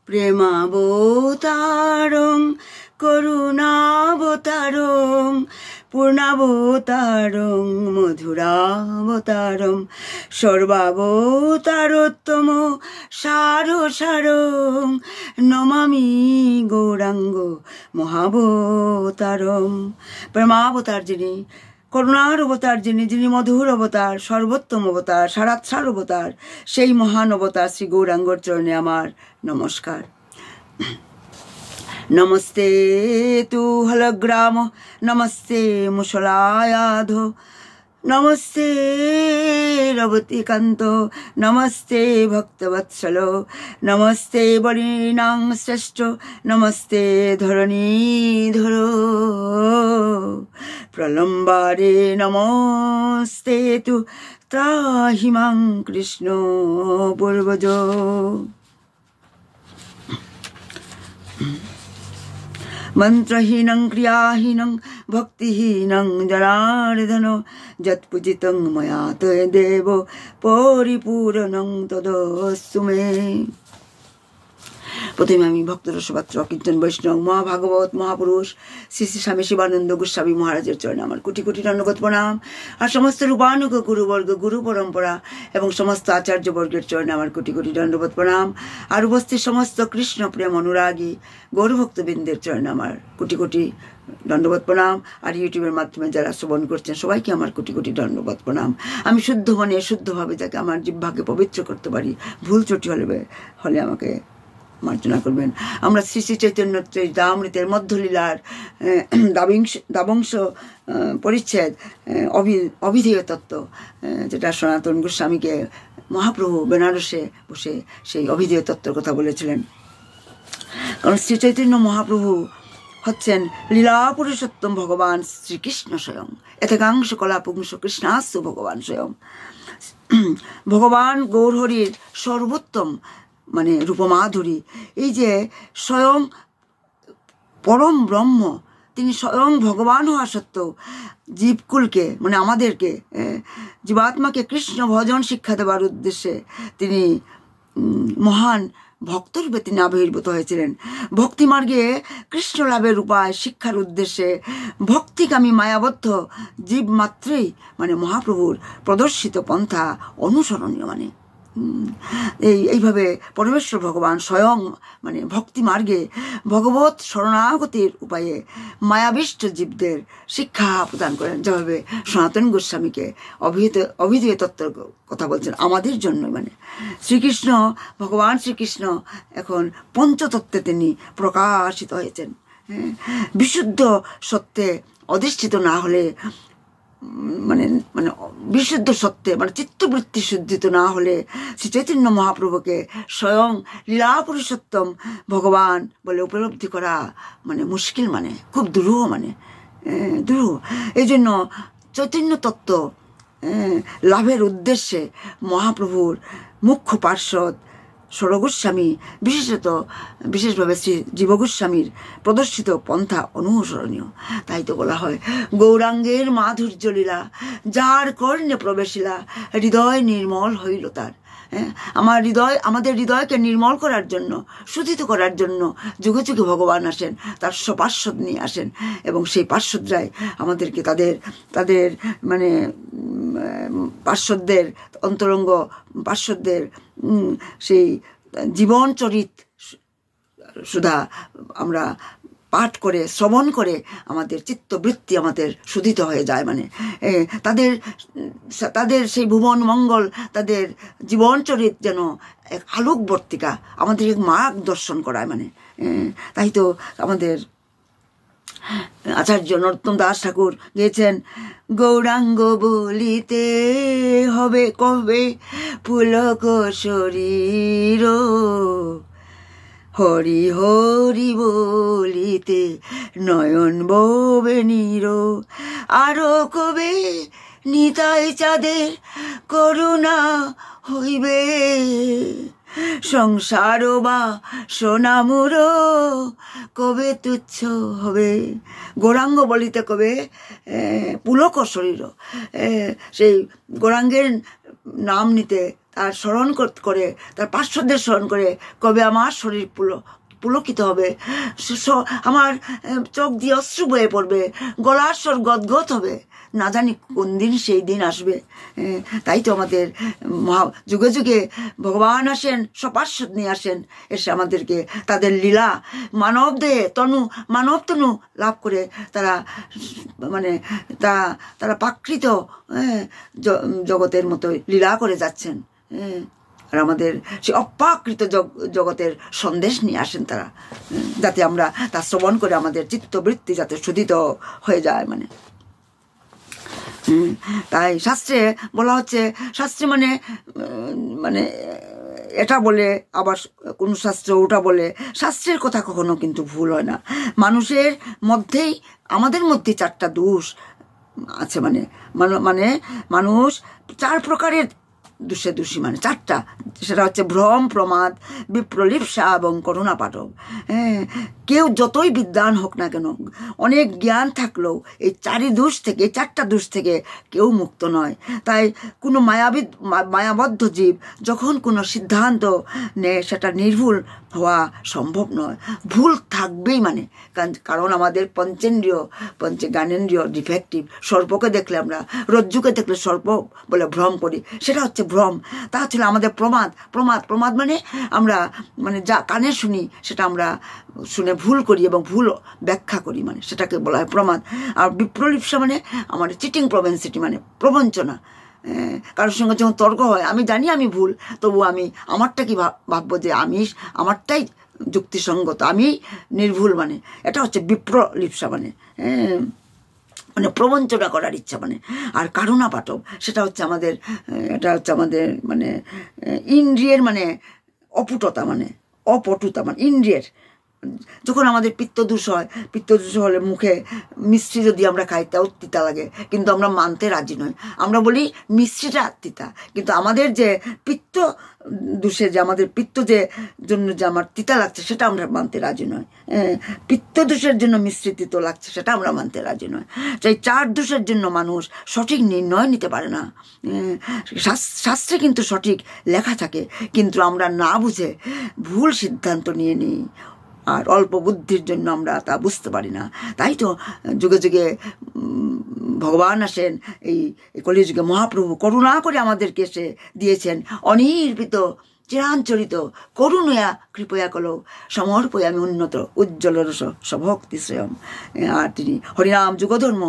প্রেমাবতারং করুণাবতারং পূর্ণাবতারং মধুরাবতারং সর্বাবতারোত্তম সারসারং নমামি গৌরাঙ্গ মহাবতারম। প্রেমাবতার যিনি, করুণার অবতার যিনি, যিনি মধুর অবতার, সর্বোত্তম অবতার, সারাৎসার অবতার, সেই মহান অবতার শ্রী গৌরাঙ্গর চরণে আমার নমস্কার। নমস্তে তু হলগ্রাম, নমস্তে মুসলায়াধ, নমস্তে রবতিকান্ত, নমস্তে ভক্তবৎসল, নমস্তে বলিনাং শ্রেষ্ঠ, নমস্তে ধরণীধর, প্রলম্বারে নমস্তে তু ত্রাহি মাং কৃষ্ণ পূর্বজ। মন্ত্রহীনং ক্রিয়াহীনং ভক্তিহীনং জনার্দন, যৎপূজিতং ময়া তদেব পরিপূর্ণং তদস্তু মে। প্রথমে আমি ভক্তরসপাত্র কীর্তন বৈষ্ণব মহাভাগবত মহাপুরুষ শ্রী শ্রী স্বামী শিবানন্দ গোস্বামী মহারাজের চরণে আমার কোটি কোটি দণ্ডবত প্রণাম। আর সমস্ত রূপানুগ গুরুবর্গ, গুরু পরম্পরা এবং সমস্ত আচার্যবর্গের চরণে আমার কোটি কোটি দণ্ডবত প্রণাম। আর উপস্থিত সমস্ত কৃষ্ণ প্রেম অনুরাগী গৌরভক্তবৃন্দের চরণে আমার কোটি কোটি দণ্ডবত প্রণাম। আর ইউটিউবের মাধ্যমে যারা শ্রবণ করছেন সবাইকে আমার কোটি কোটি দণ্ডবত প্রণাম। আমি শুদ্ধ মনে শুদ্ধভাবে যাতে আমার জিহ্বাকে পবিত্র করতে পারি, ভুল ত্রুটি হলে আমাকে মার্জনা করবেন। আমরা শ্রী শ্রী চৈতন্য চরিতামৃতের মধ্যলীলার দাবংশ পরিচ্ছেদ অভিধেয় তত্ত্ব, যেটা সনাতন গোস্বামীকে মহাপ্রভু বেনারসে বসে সেই অভিধেয় তত্ত্বের কথা বলেছিলেন। কারণ শ্রী চৈতন্য মহাপ্রভু হচ্ছেন লীলা পুরুষোত্তম ভগবান শ্রীকৃষ্ণ স্বয়ং। এতেকাংশ কলা পুংস কৃষ্ণাস্য ভগবান স্বয়ং। ভগবান গৌরহরির সর্বোত্তম মানে রূপমাধুরী, এই যে স্বয়ং পরম ব্রহ্ম, তিনি স্বয়ং ভগবান হওয়া সত্ত্বেও জীবকুলকে মানে আমাদেরকে জীবাত্মাকে কৃষ্ণ ভজন শিক্ষা দেওয়ার উদ্দেশ্যে তিনি মহান ভক্তরূপে তিনি আবির্ভূত হয়েছিলেন। ভক্তিমার্গে কৃষ্ণ লাভের উপায় শিক্ষার উদ্দেশ্যে ভক্তিকামী মায়াবদ্ধ জীব মাত্রেই মানে মহাপ্রভুর প্রদর্শিত পন্থা অনুসরণীয়। মানে এইভাবে পরমেশ্বর ভগবান স্বয়ং মানে ভক্তি মার্গে ভগবত শরণাগতির উপায়ে মায়াবিষ্ট জীবদের শিক্ষা প্রদান করেন, যেভাবে সনাতন গোস্বামীকে অভিধেয় তত্ত্বের কথা বলছেন আমাদের জন্য। মানে শ্রীকৃষ্ণ ভগবান শ্রীকৃষ্ণ এখন পঞ্চতত্ত্বে তিনি প্রকাশিত হয়েছেন। বিশুদ্ধ সত্যে অধিষ্ঠিত না হলে মানে মানে বিশুদ্ধ সত্যে মানে চিত্তবৃত্তি শুদ্ধিত না হলে শ্রী চৈতন্য মহাপ্রভুকে স্বয়ং লীলা পুরুষোত্তম ভগবান বলে উপলব্ধি করা মানে মুশকিল, মানে খুব দুরূহ, মানে দুরূহ। এই জন্য চৈতন্য তত্ত্ব লাভের উদ্দেশ্যে মহাপ্রভুর মুখ্য পার্ষদ ষড়গোস্বামী বিশেষভাবে শ্রী জীবগোস্বামীর প্রদর্শিত পন্থা অনুসরণীয়। তাই তো বলা হয় গৌরাঙ্গের মাধুর্য লীলা যার কর্ণে প্রবেশিলা, হৃদয় নির্মল হইল তার। আমাদের হৃদয়কে নির্মল করার জন্য, শুদ্ধিত করার জন্য যুগে যুগে ভগবান আসেন, তার সপার্শ্বদ নিয়ে আসেন এবং সেই পার্শ্বদরাই আমাদেরকে তাদের মানে পার্শ্বদের অন্তরঙ্গ পার্শ্বদের সেই জীবন চরিত সুধা আমরা পাঠ করে শ্রবণ করে আমাদের চিত্তবৃত্তি আমাদের শুদ্ধিত হয়ে যায়। মানে তাদের সেই ভুবন মঙ্গল, তাদের জীবন চরিত যেন এক আলোকবর্তিকা আমাদের মার্গ দর্শন করায়। মানে তাই তো আমাদের আচার্য নরোত্তম দাস ঠাকুর গেয়েছেন, গৌরাঙ্গ বলিতে হবে কবে পুলক শরীর, হরি হরি বলিতে নয়ন ববে নীর, আরো কবে নিতাই চাঁদের করুণা হইবে, সংসার বা সোনামুর কবে তুচ্ছ হবে। গৌরাঙ্গ বলিতে কবে পুলক শরীর, সেই গৌরাঙ্গের নাম নিতে তার স্মরণ করে, তার পার্শ্বদের স্মরণ করে কবে আমার শরীর পুলকিত হবে, আমার চোখ দিয়ে অশ্রু বয়ে পড়বে, গলার স্বর গদগদ হবে, না জানি কোন দিন সেই দিন আসবে। তাই তো আমাদের যুগে যুগে ভগবান আসেন, সপার্শ্বদ নিয়ে আসেন, এসে আমাদেরকে তাদের লীলা মানব তনু লাভ করে তারা মানে তারা প্রাকৃত জগতের মতো লীলা করে যাচ্ছেন। আর আমাদের সেই অপ্রাকৃত জগতের সন্দেশ নিয়ে আসেন তারা, যাতে আমরা তা শ্রবণ করে আমাদের চিত্তবৃত্তি যাতে শুদ্ধিত হয়ে যায়। তাই শাস্ত্রে বলা হচ্ছে, শাস্ত্রে মানে এটা বলে, আবার কোন শাস্ত্র ওটা বলে, শাস্ত্রের কথা কখনো কিন্তু ভুল হয় না। মানুষের মধ্যেই, আমাদের মধ্যে 4টা দোষ আছে, মানে মানুষ 4 প্রকারের দোষী, 4টা। সেটা হচ্ছে ভ্রম, প্রমাদ, বিপ্রলিপ্সা এবং করুণা পাটব। কেউ যতই বিদ্বান হোক না কেন, অনেক জ্ঞান থাকলেও এই 4টা দোষ থেকে কেউ মুক্ত নয়। তাই কোনো মায়াবদ্ধ জীব যখন কোনো সিদ্ধান্ত নেয়, সেটা নির্ভুল হওয়া সম্ভব নয়, ভুল থাকবেই। কারণ আমাদের জ্ঞানেন্দ্রিয় ডিফেক্টিভ। সর্পকে দেখলে আমরা, রজ্জুকে দেখলে সর্প বলে ভ্রম করি, সেটা হচ্ছে ভ্রম। তা ছিল আমাদের প্রমাদ আমরা যা কানে শুনি সেটা আমরা শুনে ভুল করি এবং ভুল ব্যাখ্যা করি, সেটাকে বলা হয় প্রমাদ। আর বিপ্রলিপ্সা আমাদের চিটিং প্রবেন্সিটি, প্রবঞ্চনা। কারোর সঙ্গে যখন তর্ক হয়, আমি জানি আমি ভুল, তবু আমি আমারটা কি ভাববো যে আমারটাই যুক্তিসঙ্গত, আমি নির্ভুল, এটা হচ্ছে বিপ্রলিপ্সা, প্রবঞ্চনা করার ইচ্ছা। আর কারুণা পাটব, সেটা হচ্ছে আমাদের, এটা হচ্ছে আমাদের ইন্দ্রিয়ের অপুটতা, অপটুতা, ইন্দ্রিয়ের। যখন আমাদের পিত্তদোষ হলে মুখে মিষ্টি যদি আমরা খাই, তাও তিতা লাগে, কিন্তু আমরা মানতে রাজি নই। আমরা বলি মিষ্টিটা তিতা, কিন্তু আমাদের যে পিত্ত দোষে, যে আমাদের পিত্ত জন্য যে আমার তিতা লাগছে, সেটা আমরা মানতে রাজি নয়। পিত্ত দোষের জন্য মিষ্টি তিতো লাগছে, সেটা আমরা মানতে রাজি নয়। তাই 4 দোষের জন্য মানুষ সঠিক নির্ণয় নিতে পারে না। শাস্ত্রে কিন্তু সঠিক লেখা থাকে, কিন্তু আমরা না বুঝে ভুল সিদ্ধান্ত নিয়ে নিই, আর অল্প বুদ্ধির জন্য আমরা তা বুঝতে পারি না। তাই তো যুগে যুগে ভগবান আসেন, এই কলিযুগে মহাপ্রভু করুণা করে আমাদেরকে এসে দিয়েছেন অনির্বিত চিরাঞ্চরিত করুণয়া কৃপয়া কল সমর্পয় আমি উন্নত উজ্জ্বল রস সভক্তি শ্রেয়ম। আর তিনি হরিনাম যুগধর্ম,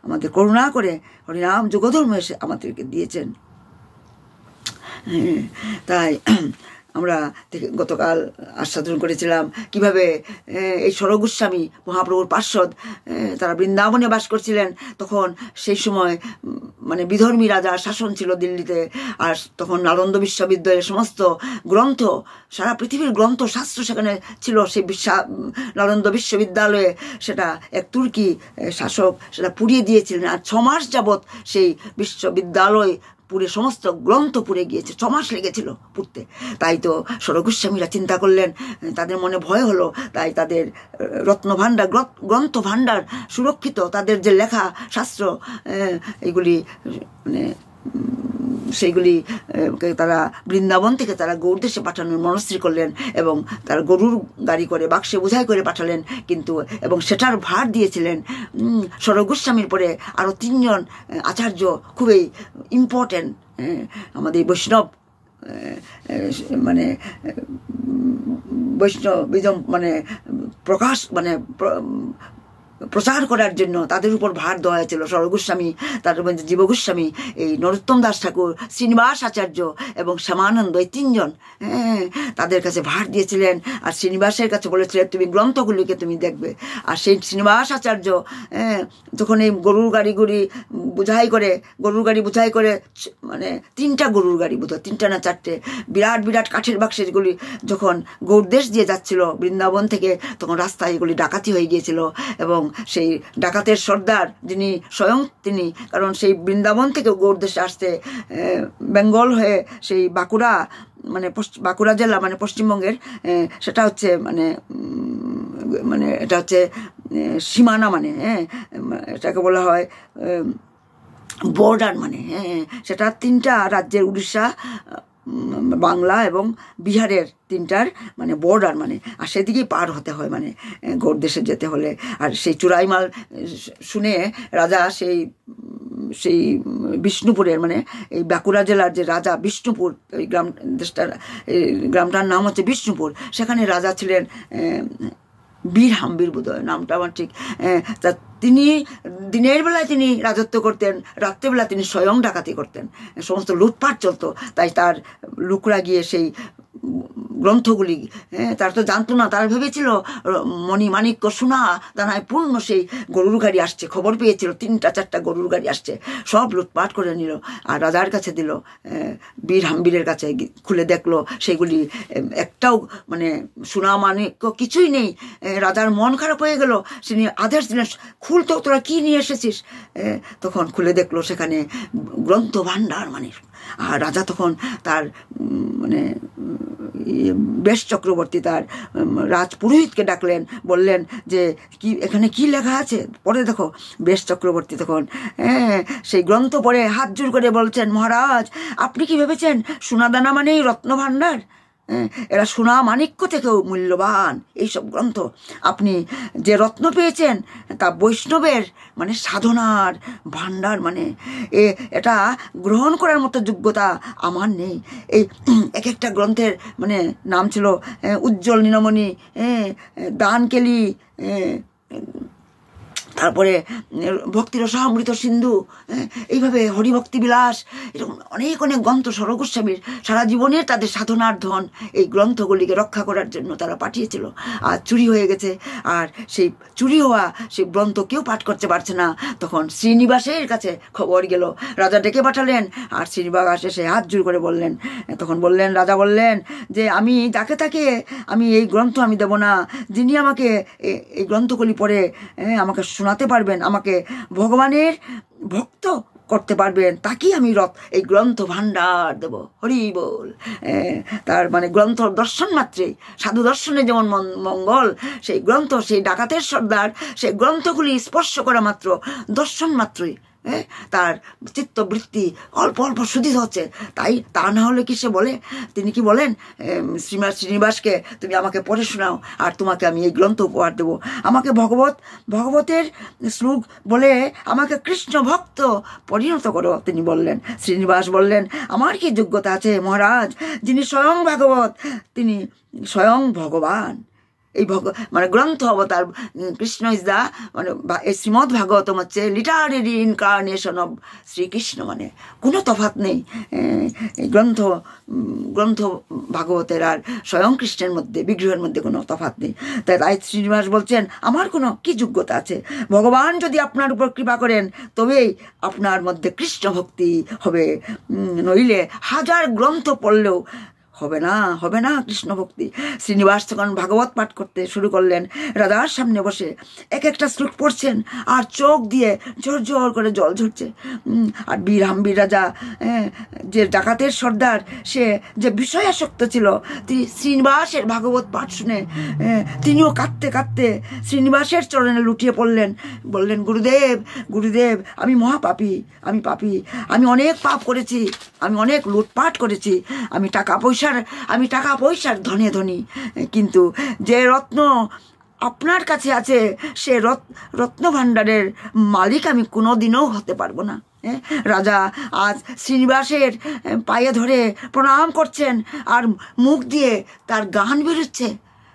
আমাদের করুণা করে হরিনাম যুগধর্ম এসে আমাদেরকে দিয়েছেন। তাই আমরা গতকাল আস্বাদন করেছিলাম কিভাবে এই সর গোস্বামী মহাপ্রভুর পার্শ্বদ, তারা বৃন্দাবনে বাস করছিলেন। তখন সেই সময় বিধর্মী রাজার শাসন ছিল দিল্লিতে, আর তখন নালন্দা বিশ্ববিদ্যালয়ের সমস্ত গ্রন্থ, সারা পৃথিবীর গ্রন্থ শাস্ত্র সেখানে ছিল। সেই নালন্দা বিশ্ববিদ্যালয়ে সেটা এক তুর্কি শাসক সেটা পুড়িয়ে দিয়েছিলেন, আর 6 মাস যাবৎ সেই বিশ্ববিদ্যালয় পুরে, সমস্ত গ্রন্থ পুড়ে গিয়েছে, 6 মাস লেগেছিল পুড়তে। তাই তো সরগোস্বামীরা চিন্তা করলেন, তাদের মনে ভয় হলো, তাই তাদের রত্নভাণ্ডার, গ্রন্থ ভাণ্ডার সুরক্ষিত, তাদের যে লেখা শাস্ত্র, এইগুলি সেইগুলি তারা বৃন্দাবন থেকে তারা গৌড়দেশে পাঠানোর মনস্থির করলেন, এবং তারা গরুর গাড়ি করে বাক্সে বোঝাই করে পাঠালেন। কিন্তু এবং সেটার ভার দিয়েছিলেন সরগোস্বামীর পরে আরও 3 জন আচার্য, খুবই ইম্পর্টেন্ট আমাদের বৈষ্ণব বৈষ্ণবিজম প্রকাশ প্রচার করার জন্য তাদের উপর ভার দেওয়া হয়েছিল। সরগোস্বামী, তারপর জীবগোস্বামী, এই নরোত্তম দাস ঠাকুর, শ্রীনিবাস আচার্য এবং শ্যামানন্দ, এই 3 জন তাদের কাছে ভার দিয়েছিলেন। আর শ্রীনিবাসের কাছে বলেছিলেন তুমি গ্রন্থগুলিকে তুমি দেখবে। আর সেই শ্রীনিবাস আচার্য যখন এই গরুর গাড়ি বোঝাই করে 3টা গরুর গাড়ি, বোধহয় 3টা না 4টে বিরাট বিরাট কাঠের বাক্সে, যেগুলি যখন গৌড়দেশ দিয়ে যাচ্ছিল বৃন্দাবন থেকে, তখন রাস্তায় এগুলি ডাকাতি হয়ে গিয়েছিল। এবং সেই ডাকাতের সর্দার যিনি স্বয়ং তিনি, কারণ সেই বৃন্দাবন থেকে গৌড়দেশে আসতে বেঙ্গল হয়ে সেই বাঁকুড়া বাঁকুড়া জেলা পশ্চিমবঙ্গের, সেটা হচ্ছে এটা হচ্ছে সীমানা, এটাকে বলা হয় বর্ডার মানে, হ্যাঁ, সেটা 3টা রাজ্যের, উড়িষ্যা, বাংলা এবং বিহারের 3টার মানে বর্ডার মানে, আর সেদিকেই পার হতে হয় মানে গৌড় দেশে যেতে হলে। আর সেই চুরাইমাল শুনে রাজা সেই সেই বিষ্ণুপুরের মানে এই বাঁকুড়া জেলার যে রাজা বিষ্ণুপুর, ওই গ্রামটার নাম হচ্ছে বিষ্ণুপুর, সেখানে রাজা ছিলেন বীর হাম্বির বোধহয় নামটা আমার ঠিক। তা তিনি দিনের বেলায় তিনি রাজত্ব করতেন, রাত্রেবেলা তিনি স্বয়ং ডাকাতি করতেন, সমস্ত লুটপাট চলতো। তাই তার লোকরা গিয়ে সেই গ্রন্থগুলি, তারা তো জানতো না, তারা ভেবেছিল মণিমাণিক্য সোনা দানায় পূর্ণ সেই গরুর গাড়ি আসছে, খবর পেয়েছিল 3টা-4টা গরুর গাড়ি আসছে, সব লুটপাট করে নিল আর রাজার কাছে দিল। বীর হাম্বিরের কাছে খুলে দেখলো সেগুলি একটাও মানে সোনা মাণিক্য কিছুই নেই। রাজার মন খারাপ হয়ে গেল, তিনি আদেশ দিলেন, খুল তো, তোরা কি নিয়ে এসেছিস? তখন খুলে দেখলো সেখানে গ্রন্থ ভাণ্ডার মানে। আর রাজা তখন তার মানে বেশ চক্রবর্তী তার রাজপুরোহিতকে ডাকলেন, বললেন যে কি এখানে কি লেখা আছে পড়ে দেখো। বেশ চক্রবর্তী তখন সেই গ্রন্থ পড়ে হাত জোর করে বলছেন, মহারাজ আপনি কি ভেবেছেন সোনাদানা মানেই রত্ন ভাণ্ডার? এরা সোনা মাণিক্য থেকেও মূল্যবান এইসব গ্রন্থ। আপনি যে রত্ন পেয়েছেন তা বৈষ্ণবের মানে সাধনার ভাণ্ডার মানে, এটা গ্রহণ করার মতো যোগ্যতা আমার নেই। এই এক একটা গ্রন্থের মানে নাম ছিল উজ্জ্বল নীলমণি, দানকেলি, তারপরে ভক্তিরসামৃত সিন্ধু, এইভাবে হরিভক্তি বিলাস, এরকম অনেক অনেক গ্রন্থ সর গোস্বামীর সারা জীবনের তাদের সাধনার ধন এই গ্রন্থগুলিকে রক্ষা করার জন্য তারা পাঠিয়েছিল। আর চুরি হয়ে গেছে, আর সেই চুরি হওয়া সেই গ্রন্থ কেউ পাঠ করতে পারছে না। তখন শ্রীনিবাসের কাছে খবর গেল, রাজা ডেকে পাঠালেন, আর শ্রীনিবাস এসে হাত জোর করে বললেন, তখন বললেন, রাজা বললেন যে আমি যাকে তাকে আমি এই গ্রন্থ আমি দেব না, যিনি আমাকে এই গ্রন্থগুলি পড়ে আমাকে শোনাতে পারবেন, আমাকে ভগবানের ভক্ত করতে পারবেন, তাকেই আমি এই গ্রন্থ ভাণ্ডার দেব। হরি বল। তার মানে গ্রন্থ দর্শন মাত্রেই, সাধু দর্শনে যেমন মঙ্গল, সেই গ্রন্থ, সেই ডাকাতের সর্দার, সেই গ্রন্থগুলি স্পর্শ করা মাত্র, দর্শন মাত্রই তার চিত্তবৃত্তি অল্প অল্প শুদ্ধি হচ্ছে। তাই তা না হলে কি সে বলে, তিনি কি বলেন শ্রীনিবাসকে, তুমি আমাকে পড়ে শোনাও আর তোমাকে আমি এই গ্রন্থ উপহার দেবো। আমাকে ভগবতের শ্লোক বলে আমাকে কৃষ্ণ ভক্ত পরিণত করো। তিনি বললেন, শ্রীনিবাস বললেন, আমার কি যোগ্যতা আছে মহারাজ? যিনি স্বয়ং ভাগবত, তিনি স্বয়ং ভগবান। এই মানে গ্রন্থ অবতার কৃষ্ণ ইজ দা মানে এই শ্রীমদ্ ভাগবতম হচ্ছে লিটারেরি ইনকার্নেশন অব শ্রীকৃষ্ণ, মানে কোনো তফাৎ নেই এই গ্রন্থ ভাগবতের আর স্বয়ং কৃষ্ণের মধ্যে, বিগ্রহের মধ্যে কোনো তফাৎ নেই। তাই শ্রীনিবাস বলছেন, আমার কোনো কি যোগ্যতা আছে? ভগবান যদি আপনার উপর কৃপা করেন তবেই আপনার মধ্যে কৃষ্ণ ভক্তি হবে, নইলে 1000 গ্রন্থ পড়লেও হবে না কৃষ্ণ ভক্তি। শ্রীনিবাস তখন ভাগবত পাঠ করতে শুরু করলেন, রাজার সামনে বসে এক একটা শ্লোক পড়ছেন আর চোখ দিয়ে ঝরঝর করে জল ঝরছে। আর বীর হাম্বির রাজা, যে ডাকাতের সর্দার, সে যে বিষয়াসক্ত ছিল, তিনি শ্রীনিবাসের ভাগবত পাঠ শুনে তিনিও কাঁদতে কাঁদতে শ্রীনিবাসের চরণে লুটিয়ে পড়লেন, বললেন, গুরুদেব আমি মহাপাপী, আমি পাপী, আমি অনেক পাপ করেছি, আমি অনেক লুটপাট করেছি, আমি টাকা পয়সার ধনী, কিন্তু যে রত্ন আপনার কাছে আছে সে রত্ন ভাণ্ডারের মালিক আমি কোনোদিনও হতে পারবো না। রাজা আজ শ্রীনিবাসের পায়ে ধরে প্রণাম করছেন আর মুখ দিয়ে তার গান বেরোচ্ছে,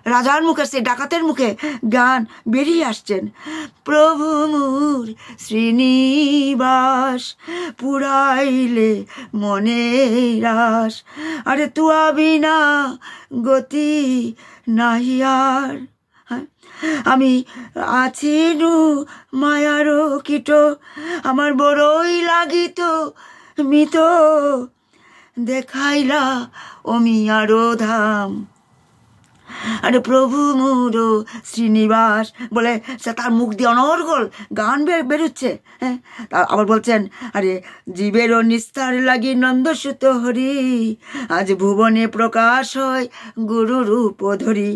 রাজার মুখে, সে ডাকাতের মুখে গান বেরিয়ে আসছেন। প্রভু মোর শ্রীনিবাস পুরাইলে মনে রাস, আরে তুয়া বিনা গতি নাহি আর। আমি আছি নু মায়ার কীট, আমার বড়ই লাগিত মিত, দেখাইলা অমিয়ারো ধাম। আরে প্রভু মোর শ্রীনিবাস বলে সে তার মুখ দিয়ে অনর্গল গান বেরোচ্ছে। আবার বলছেন, আরে জীবের নিস্তার লাগি নন্দসুত হরি, আজ ভুবনে প্রকাশ হয় গুরু রূপ ধরি,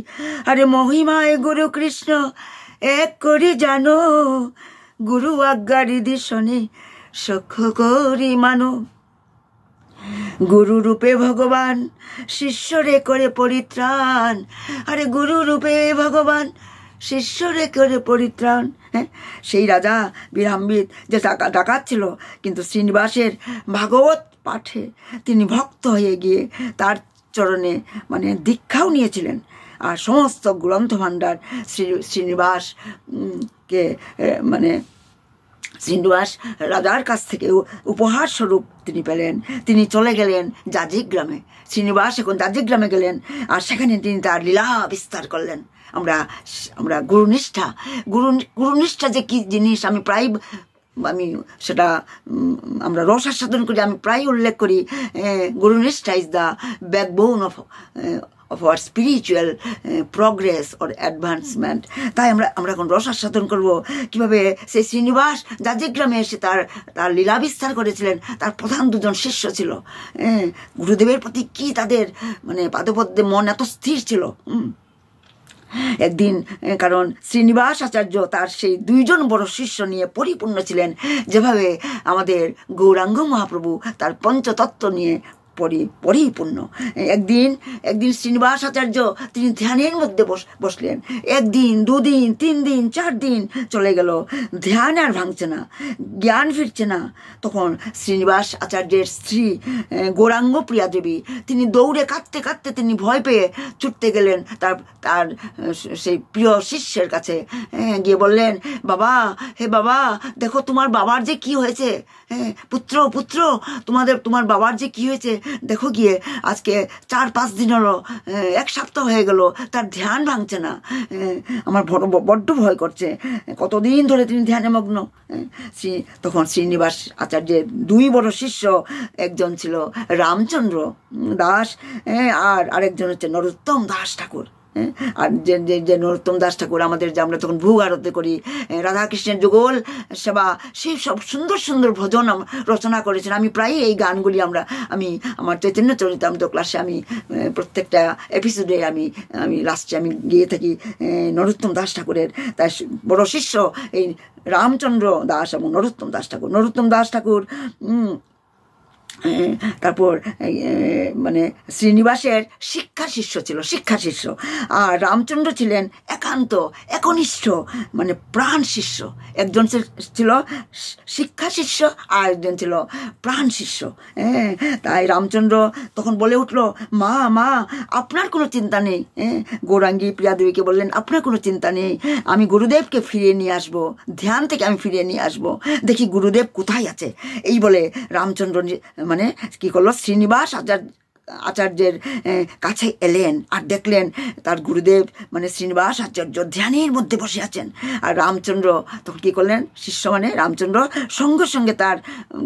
আরে মহিমায় গুরু কৃষ্ণ এক করি জানো, গুরু আজ্ঞার দিশনে সখ্য করি মানো। গুরু রূপে ভগবান শিষ্যরে করে পরিত্রাণ। আরে গুরু রূপে ভগবান শিষ্যরে করে পরিত্রাণ। হ্যাঁ, সেই রাজা বিরামবিদ যে ডাকাত ছিল, কিন্তু শ্রীনিবাসের ভাগবত পাঠে তিনি ভক্ত হয়ে গিয়ে তার চরণে মানে দীক্ষাও নিয়েছিলেন। আর সমস্ত গ্রন্থ ভাণ্ডার শ্রীনিবাস কে মানে শ্রীনিবাস রাজার কাছ থেকে উপহার স্বরূপ তিনি পেলেন। তিনি চলে গেলেন জাজিগ্রামে। শ্রীনিবাস এখন জাজিগ্রামে গেলেন, আর সেখানে তিনি তার লীলা বিস্তার করলেন। আমরা গুরুনিষ্ঠা যে কি জিনিস আমি সেটা আমরা রসাস্বাদন করি, আমি প্রায় উল্লেখ করি। Gurunishtha is the backbone of our spiritual progress or advancement. তাই আমরা এখন রসাস্বাদন করবো কিভাবে সেই শ্রীনিবাস জাজিগ্রামে এসে তার লীলা বিস্তার করেছিলেন। তার প্রধান দুজন শিষ্য ছিল। গুরুদেবের প্রতি কি তাদের মানে পাদপদ্মে মন এত স্থির ছিল। একদিন, কারণ শ্রীনিবাস আচার্য তার সেই দুইজন বড় শিষ্য নিয়ে পরিপূর্ণ ছিলেন, যেভাবে আমাদের গৌরাঙ্গ মহাপ্রভু তার পঞ্চতত্ত্ব নিয়ে পরিপূর্ণ। একদিন শ্রীনিবাস আচার্য তিনি ধ্যানের মধ্যে বসলেন। 1 দিন 2 দিন 3 দিন 4 দিন চলে গেল, ধ্যান আর ভাঙছে না, জ্ঞান ফিরছে না। তখন শ্রীনিবাস আচার্যের স্ত্রী গৌরাঙ্গ প্রিয়া দেবী তিনি দৌড়ে কাঁদতে তিনি ভয় পেয়ে ছুটতে গেলেন তার সেই প্রিয় শিষ্যের কাছে। গিয়ে বললেন, বাবা, হে বাবা, দেখো তোমার বাবার যে কি হয়েছে। পুত্র তোমার বাবার যে কি হয়েছে দেখো গিয়ে। আজকে 4-5 দিন হলো, 1 সপ্তাহ হয়ে গেল, তার ধ্যান ভাঙছে না। আমার বড্ড ভয় করছে। কতদিন ধরে তিনি ধ্যানে মগ্ন। তখন শ্রীনিবাস আচার্যের 2 বড় শিষ্য, একজন ছিল রামচন্দ্র দাস, আর আরেকজন হচ্ছে নরোত্তম দাস ঠাকুর। আর যে নরোত্তম দাস ঠাকুর আমাদের যে আমরা তখন ভোগ আরতি করি, রাধাকৃষ্ণের যুগল সেবা, সেই সব সুন্দর সুন্দর ভজন রচনা করেছেন। আমি প্রায় এই গানগুলি আমি আমার চৈতন্য চরিতামৃত ক্লাসে আমি প্রত্যেকটা এপিসোডে আমি লাস্টে আমি গিয়ে থাকি নরোত্তম দাস ঠাকুরের। তার বড় শিষ্য এই রামচন্দ্র দাস এবং নরোত্তম দাস ঠাকুর। তারপর মানে শ্রীনিবাসের শিক্ষা শিষ্য, আর রামচন্দ্র ছিলেন একান্ত একনিষ্ঠ মানে প্রাণ শিষ্য। একজন ছিল শিক্ষা শিষ্য আর একজন ছিল প্রাণ শিষ্য। তাই রামচন্দ্র তখন বলে উঠলো, মা আপনার কোনো চিন্তা নেই। গৌরাঙ্গী প্রিয়াদেবীকে বললেন, আপনার কোনো চিন্তা নেই, আমি গুরুদেবকে ফিরিয়ে নিয়ে আসবো, ধ্যান থেকে আমি ফিরিয়ে নিয়ে আসবো, দেখি গুরুদেব কোথায় আছে। এই বলে রামচন্দ্র মানে কি করলো, শ্রীনিবাস আচার্যের কাছে এলেন আর দেখলেন তার গুরুদেব মানে শ্রীনিবাস আচার্য ধ্যানের মধ্যে বসে আছেন। আর রামচন্দ্র তখন কি করলেন, শিষ্য মানে রামচন্দ্র সঙ্গে সঙ্গে তার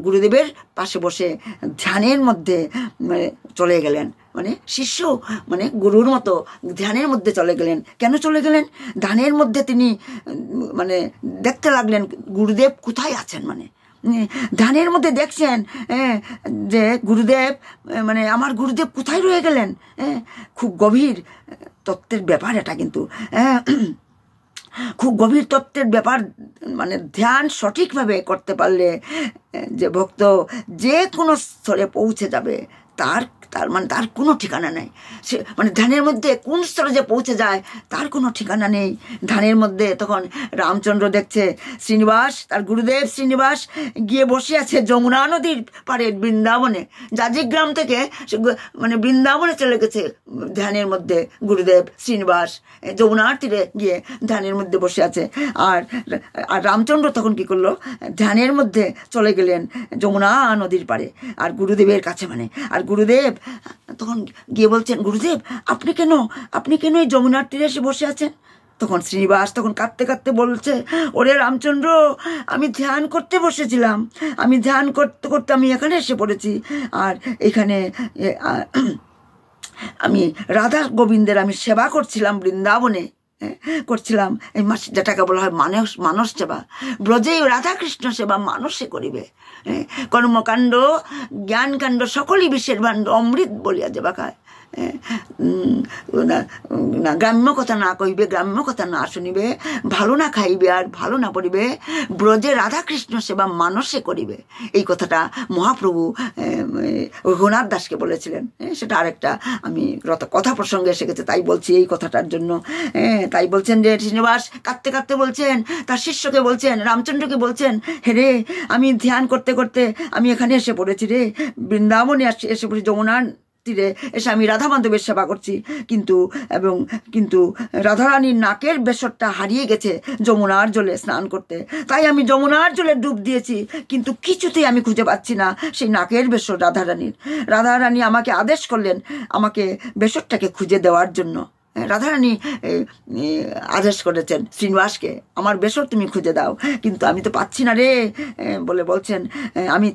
গুরুদেবের পাশে বসে ধ্যানের মধ্যে মানে চলে গেলেন। মানে শিষ্য মানে গুরুর মতো ধ্যানের মধ্যে চলে গেলেন। কেন চলে গেলেন? ধ্যানের মধ্যে তিনি মানে দেখতে লাগলেন গুরুদেব কোথায় আছেন। মানে ধ্যানের মধ্যে দেখছেন যে গুরুদেব মানে আমার গুরুদেব কোথায় রয়ে গেলেন। খুব গভীর তত্ত্বের ব্যাপার এটা, কিন্তু খুব গভীর তত্ত্বের ব্যাপার। মানে ধ্যান সঠিকভাবে করতে পারলে যে ভক্ত যে কোনো স্তরে পৌঁছে যাবে তার কোনো ঠিকানা নেই। সে মানে ধ্যানের মধ্যে কোন স্তরে যে পৌঁছে যায় তার কোনো ঠিকানা নেই। ধ্যানের মধ্যে তখন রামচন্দ্র দেখছে তার গুরুদেব শ্রীনিবাস গিয়ে বসে আছে যমুনা নদীর পাড়ে বৃন্দাবনে। জাজিগ্রাম থেকে মানে বৃন্দাবনে চলে গেছে ধ্যানের মধ্যে। গুরুদেব শ্রীনিবাস যমুনার তীরে গিয়ে ধ্যানের মধ্যে বসে আছে। আর রামচন্দ্র তখন কি করলো, ধ্যানের মধ্যে চলে গেলেন যমুনা নদীর পাড়ে আর গুরুদেবের কাছে। মানে আর গুরুদেব তখন গিয়ে বলছেন, গুরুদেব আপনি কেন এই যমুনার তীরে এসে বসে আছেন? তখন শ্রীনিবাস তখন কাঁদতে বলছে, ওরে রামচন্দ্র, আমি ধ্যান করতে বসেছিলাম, আমি ধ্যান করতে আমি এখানে এসে পড়েছি। আর এখানে আমি রাধা গোবিন্দের আমি সেবা করছিলাম, বৃন্দাবনে করছিলাম। এই যেটাকে বলা হয় মানস সেবা। ব্রজে রাধাকৃষ্ণ সেবা মানসে করিবে, কর্মকাণ্ড জ্ঞানকাণ্ড সকলই বিশ্বের ভাণ্ড, অমৃত বলিয়া যেবা খায়। না গ্রাম্য কথা না কহিবে, গ্রাম্য কথা না শুনিবে, ভালো না খাইবে আর ভালো না পড়িবে, ব্রজে রাধাকৃষ্ণ সেবা মানসে করিবে। এই কথাটা মহাপ্রভু রঘুনাথ দাসকে বলেছিলেন। সেটা আরেকটা আমি কথা প্রসঙ্গে এসে গেছে, তাই বলছি এই কথাটার জন্য। তাই বলছেন যে শ্রীনিবাস কাঁদতে কাঁদতে বলছেন, তার শিষ্যকে বলছেন, রামচন্দ্রকে বলছেন, হে রে আমি ধ্যান করতে করতে আমি এখানে এসে পড়েছি রে, বৃন্দাবনে এসে পড়েছি, যমুনার তীরে এসে আমি রাধা মাধবের সেবা করছি, কিন্তু রাধারানীর নাকের বেসরটা হারিয়ে গেছে যমুনার জলে স্নান করতে, তাই আমি যমুনার জলে ডুব দিয়েছি, কিন্তু কিছুতেই আমি খুঁজে পাচ্ছি না সেই নাকের বেসর রাধারানীর। রাধারানী আমাকে আদেশ করলেন আমাকে বেসরটাকে খুঁজে দেওয়ার জন্য। রাধারানী আদেশ করেছেন শ্রীনিবাসকে, আমার বেসর তুমি খুঁজে দাও, কিন্তু আমি তো পাচ্ছি না রে বলে বলছেন। আমি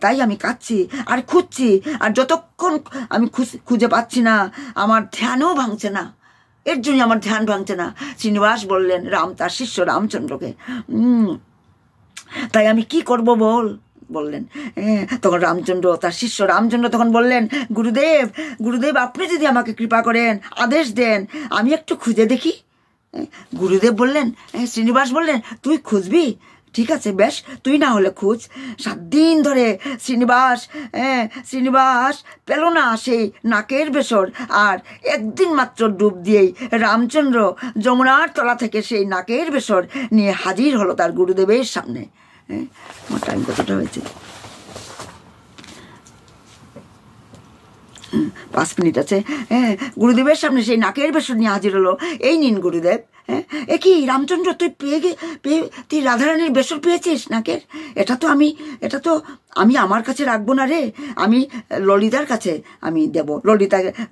কাঁদছি আর খুঁজছি, আর যতক্ষণ আমি খুঁজে পাচ্ছি না আমার ধ্যানও ভাঙছে না, এর জন্য আমার ধ্যান ভাঙছে না। শ্রীনিবাস বললেন তার শিষ্য রামচন্দ্রকে, তাই আমি কি করব বললেন। তখন রামচন্দ্র, তার শিষ্য রামচন্দ্র তখন বললেন, গুরুদেব আপনি যদি আমাকে কৃপা করেন, আদেশ দেন, আমি একটু খুঁজে দেখি। গুরুদেব বললেন, শ্রীনিবাস বললেন, তুই খুঁজবি? ঠিক আছে, বেশ, তুই না হলে খুঁজ। 7 দিন ধরে শ্রীনিবাস পেল না সেই নাকের বেসর, আর একদিন মাত্র ডুব দিয়েই রামচন্দ্র যমুনার তলা থেকে সেই নাকের বেসর নিয়ে হাজির হলো তার গুরুদেবের সামনে। আমার টাইম কতটা হয়েছে? 5 মিনিট আছে। গুরুদেবের সামনে সেই নাকের বেসর নিয়ে হাজির হলো। এই নিন গুরুদেব। এ কি রামচন্দ্র, তুই রাধারানীর বেসর পেয়েছিস নাকের? এটা তো আমি আমার কাছে রাখবো না রে, আমি ললিতার কাছে আমি দেব।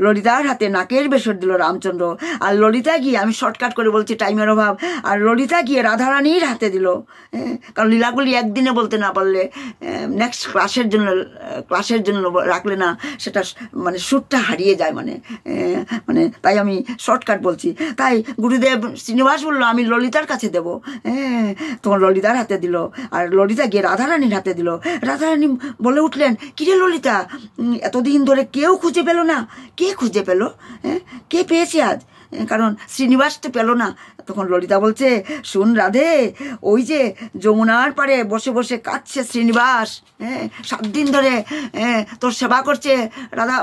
ললিতার হাতে নাকের বেসর দিল রামচন্দ্র, আর ললিতা গিয়ে, আমি শর্টকাট করে বলছি টাইমের অভাব, আর ললিতা গিয়ে রাধারানীর হাতে দিল। কারণ লীলাগুলি একদিনে বলতে না পারলে নেক্সট ক্লাসের জন্য রাখলে না সেটা মানে সুরটা হারিয়ে যায়, মানে তাই আমি শর্টকাট বলছি। তাই গুরুদেব শ্রীনিবাস বললো আমি ললিতার কাছে দেব। তখন ললিতার হাতে দিল, আর ললিতা গিয়ে রাধারানীর হাতে দিল। রাধারানী বলে উঠলেন, কিরে ললিতা, এতদিন ধরে কেউ খুঁজে পেল না, কে খুঁজে পেল? কে পেয়েছে আজ? কারণ শ্রীনিবাস তো পেল না। তখন ললিতা বলছে, শুন রাধে, ওই যে যমুনার পাড়ে বসে বসে কাঁদছে শ্রীনিবাস, 7 দিন ধরে তোর সেবা করছে, রাধা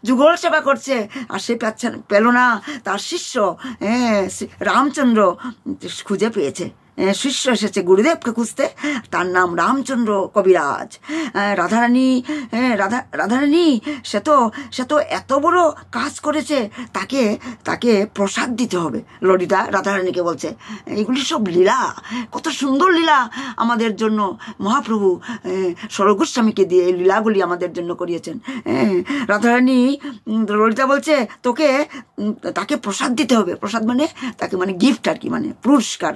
যুগল সেবা করছে, আর সে পেল না। তার শিষ্য রামচন্দ্র খুঁজে পেয়েছে, শিষ্য এসেছে গুরুদেবকে খুঁজতে, তার নাম রামচন্দ্র কবিরাজ। রাধারানী সে তো এত বড় কাজ করেছে, তাকে প্রসাদ দিতে হবে। ললিতা রাধারানীকে বলছে, এগুলি সব লীলা, কত সুন্দর লীলা আমাদের জন্য মহাপ্রভু সরগোস্বামীকে দিয়ে এই লীলাগুলি আমাদের জন্য করিয়েছেন। রাধারানী ললিতা বলছে, তাকে প্রসাদ দিতে হবে। প্রসাদ তাকে গিফট আর কি, পুরস্কার,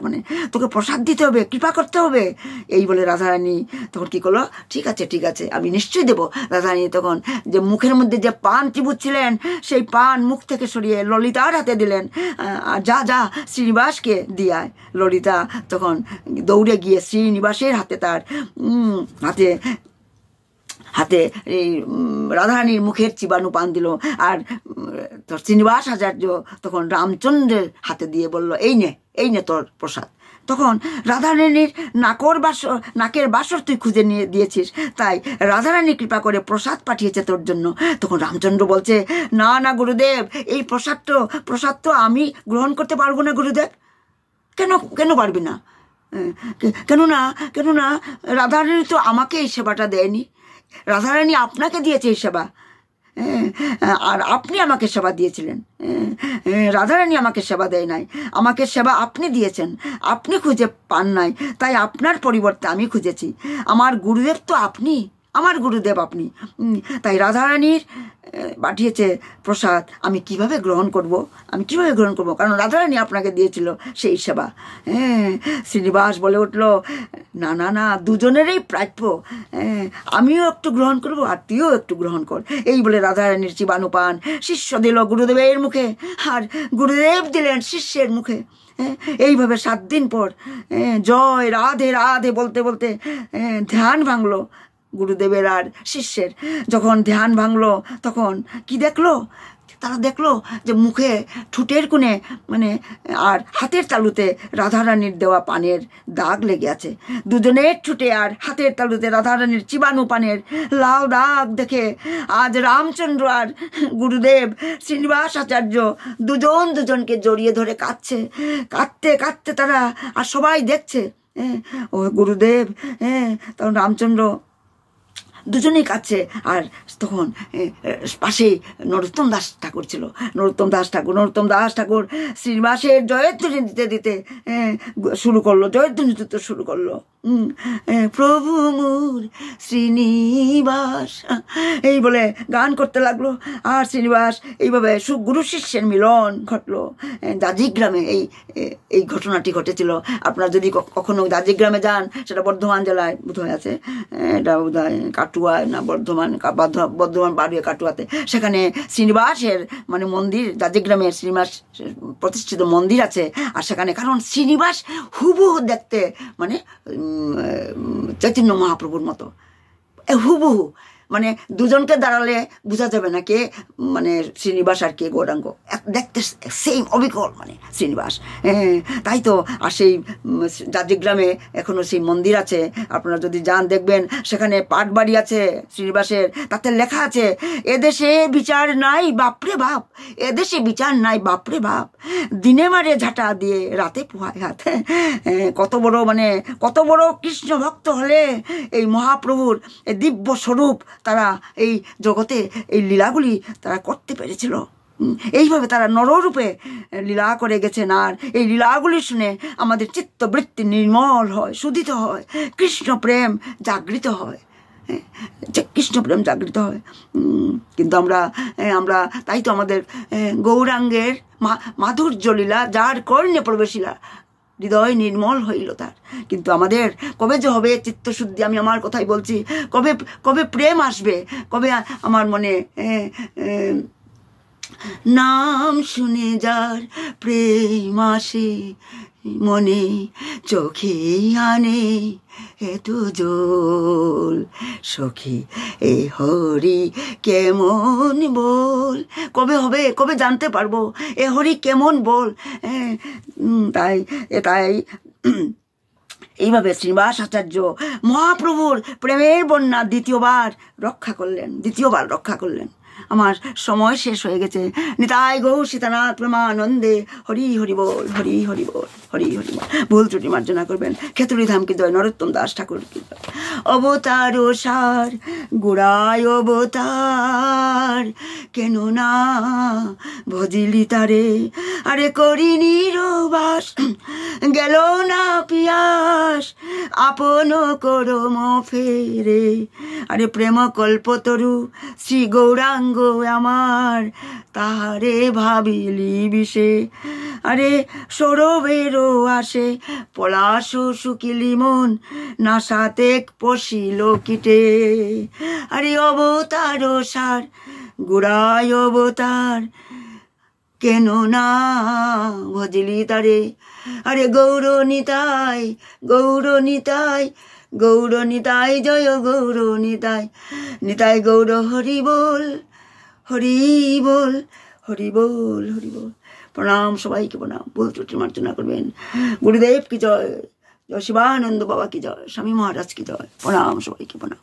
তোকে প্রসাদ দিতে হবে, কৃপা করতে হবে। এই বলে রাধারানী তখন কি করলো, ঠিক আছে আমি নিশ্চয়ই দেবো। রাধারানী তখন যে মুখের মধ্যে যে পান চিবুচ্ছিলেন, সেই পান মুখ থেকে সরিয়ে ললিতার হাতে দিলেন, আর যা শ্রীনিবাসকে দিয়ায়। ললিতা তখন দৌড়ে গিয়ে শ্রীনিবাসের হাতে তার হাতে এই রাধারানীর মুখের চিবানো পান দিল। আর শ্রীনিবাস আচার্য তখন রামচন্দ্রের হাতে দিয়ে বলল, এই নে তোর প্রসাদ। তখন রাধারানীর নাকের বাসর তুই খুঁজে নিয়ে দিয়েছিস, তাই রাধারানী কৃপা করে প্রসাদ পাঠিয়েছে তোর জন্য। তখন রামচন্দ্র বলছে, না গুরুদেব, এই প্রসাদ তো আমি গ্রহণ করতে পারবো না গুরুদেব। কেন পারবি না? কেননা রাধারানী তো আমাকে এই সেবাটা দেয়নি, রাধারানী আপনাকে দিয়েছে এই সেবা, আর আপনি আমাকে সেবা দিয়েছিলেন। রাধারানী আমাকে সেবা দেয় নাই, আমাকে সেবা আপনি দিয়েছেন, আপনি খুঁজে পান নাই, তাই আপনার পরিবর্তে আমি খুঁজেছি। আমার গুরুদেব তো আপনি, আমার গুরুদেব আপনি, তাই রাধারানীর পাঠিয়েছে প্রসাদ আমি কিভাবে গ্রহণ করব? কারণ রাধারানী আপনাকে দিয়েছিল সেই সেবা। শ্রীনিবাস বলে উঠল, না দুজনেরই প্রাপ্য, আমিও একটু গ্রহণ করব আর তুইও একটু গ্রহণ কর। এই বলে রাধারানীর চিবানো পান শিষ্য দিল গুরুদেবের মুখে, আর গুরুদেব দিলেন শিষ্যের মুখে। এইভাবে 7 দিন পর জয় রাধে রাধে বলতে বলতে ধ্যান ভাঙলো গুরুদেবের আর শিষ্যের। যখন ধ্যান ভাঙলো তখন কি দেখলো, তারা দেখলো যে মুখে ঠোঁটের কোণে মানে আর হাতের তালুতে রাধারানীর দেওয়া পানের দাগ লেগে আছে। দুজনের ঠোঁটে আর হাতের তালুতে রাধারানীর চিবানো পানের লাল দাগ দেখে আজ রামচন্দ্র আর গুরুদেব শ্রীনিবাস আচার্য দুজনকে জড়িয়ে ধরে কাঁদছে। কাঁদতে কাঁদতে তারা, আর সবাই দেখছে, ও গুরুদেব, তখন রামচন্দ্র দুজনেই কাঁদছে। আর তখন পাশেই নরোত্তম দাস ঠাকুর ছিল। নরোত্তম দাস ঠাকুর শ্রীনিবাসের জয়ধ্বনি দিতে দিতে শুরু করলো, জয়ধ্বনি দিতে শুরু করলো। প্রভু মোর শ্রীনিবাস এই বলে গান করতে লাগলো। আর শ্রীনিবাস এইভাবে গুরু শিষ্যের মিলন ঘটলো দাজিগ্রামে। এই ঘটনাটি ঘটেছিল। আপনারা যদি কখনো দাজিগ্রামে যান, সেটা বর্ধমান জেলায় বোধহয় আছে, এটা বোধহয় কাটুয়ায় না বর্ধমান বাড়িয়ে কাটুয়াতে। সেখানে শ্রীনিবাসের মানে মন্দির, দাজিগ্রামে শ্রীনিবাস প্রতিষ্ঠিত মন্দির আছে। আর সেখানে কারণ শ্রীনিবাস হুবহু দেখতে মানে চৈতন্য মহাপ্রভুর মতো হুবহু, মানে দুজনকে দাঁড়ালে বোঝা যাবে না কে মানে শ্রীনিবাস আর কে গৌরাঙ্গ, দেখতে সেম অবিকল মানে শ্রীনিবাস। তাই তো। আর সেই দাজিগ্রামে এখনো সেই মন্দির আছে, আপনারা যদি যান দেখবেন সেখানে পাটবাড়ি আছে শ্রীনিবাসের, তাতে লেখা আছে এদেশে বিচার নাই বাপরে বাপ, এদেশে বিচার নাই বাপরে বাপ, দিনে মারে ঝাঁটা দিয়ে রাতে পোহায় হাত। কত বড় কৃষ্ণ ভক্ত হলে এই মহাপ্রভুর এই দিব্য স্বরূপ তারা এই জগতে এই লীলাগুলি তারা করতে পেরেছিল। এইভাবে তারা নররূপে লীলা করে গেছেন। আর এই লীলাগুলি শুনে আমাদের চিত্তবৃত্তি নির্মল হয়, শুদ্ধিত হয়, কৃষ্ণ প্রেম জাগৃত হয়, কৃষ্ণ প্রেম জাগৃত হয়। কিন্তু আমরা তাই তো আমাদের গৌরাঙ্গের মাধুর্য লীলা যার কর্ণে প্রবেশিলা হৃদয় নির্মল হইল তার। কিন্তু আমাদের কবে যে হবে চিত্তশুদ্ধি, আমি আমার কথাই বলছি, কবে প্রেম আসবে, কবে আমার মনে নাম শুনে যার প্রেম আসে মনে, চোখে আনে এত জল, সখী এ হরি কেমন বল। কবে হবে, কবে জানতে পারবো এ হরি কেমন বল। তাই এইভাবে শ্রীনিবাস আচার্য মহাপ্রভুর প্রেমের বন্যা দ্বিতীয়বার রক্ষা করলেন। আমার সময় শেষ হয়ে গেছে। নিতাই গৌ সীতানাথ প্রেমানন্দে হরি হরি বল, হরি হরি বল, হরি হরি বল। ভুল ত্রুটি মার্জনা করবেন। খেতুরি ধাম কি জয়, নরোত্তম দাস ঠাকুর কি জয়। অবতার সার গোড়ায় অবতার, কেন না ভজিলি তারে, আরে করি নিরবাস, গেল না পিয়াস, আপন করম ফেরে, আরে প্রেম কল্পতরু শ্রী গৌরাঙ্গ আমার, তাহারে ভাবিলি বিষে, আরে সৌরভেরও আসে পলাশ শুকিলি মন, না সাথে পশিল কিটে, আরে অবতার সার গোড়ায় অবতার, কেন না ভজিলি তারে, আরে গৌর নিতাই জয় গৌর নিতাই, নিতাই গৌর হরি বল, হরি বল, হরি বল, হরি বল। প্রণাম সবাইকে, প্রণাম। ভুল ত্রুটি মার্জনা করবেন। গুরুদেব কি জয়, জয় শিবানন্দ বাবা কি জয়, স্বামী মহারাজ কি জয়। প্রণাম সবাইকে, প্রণাম।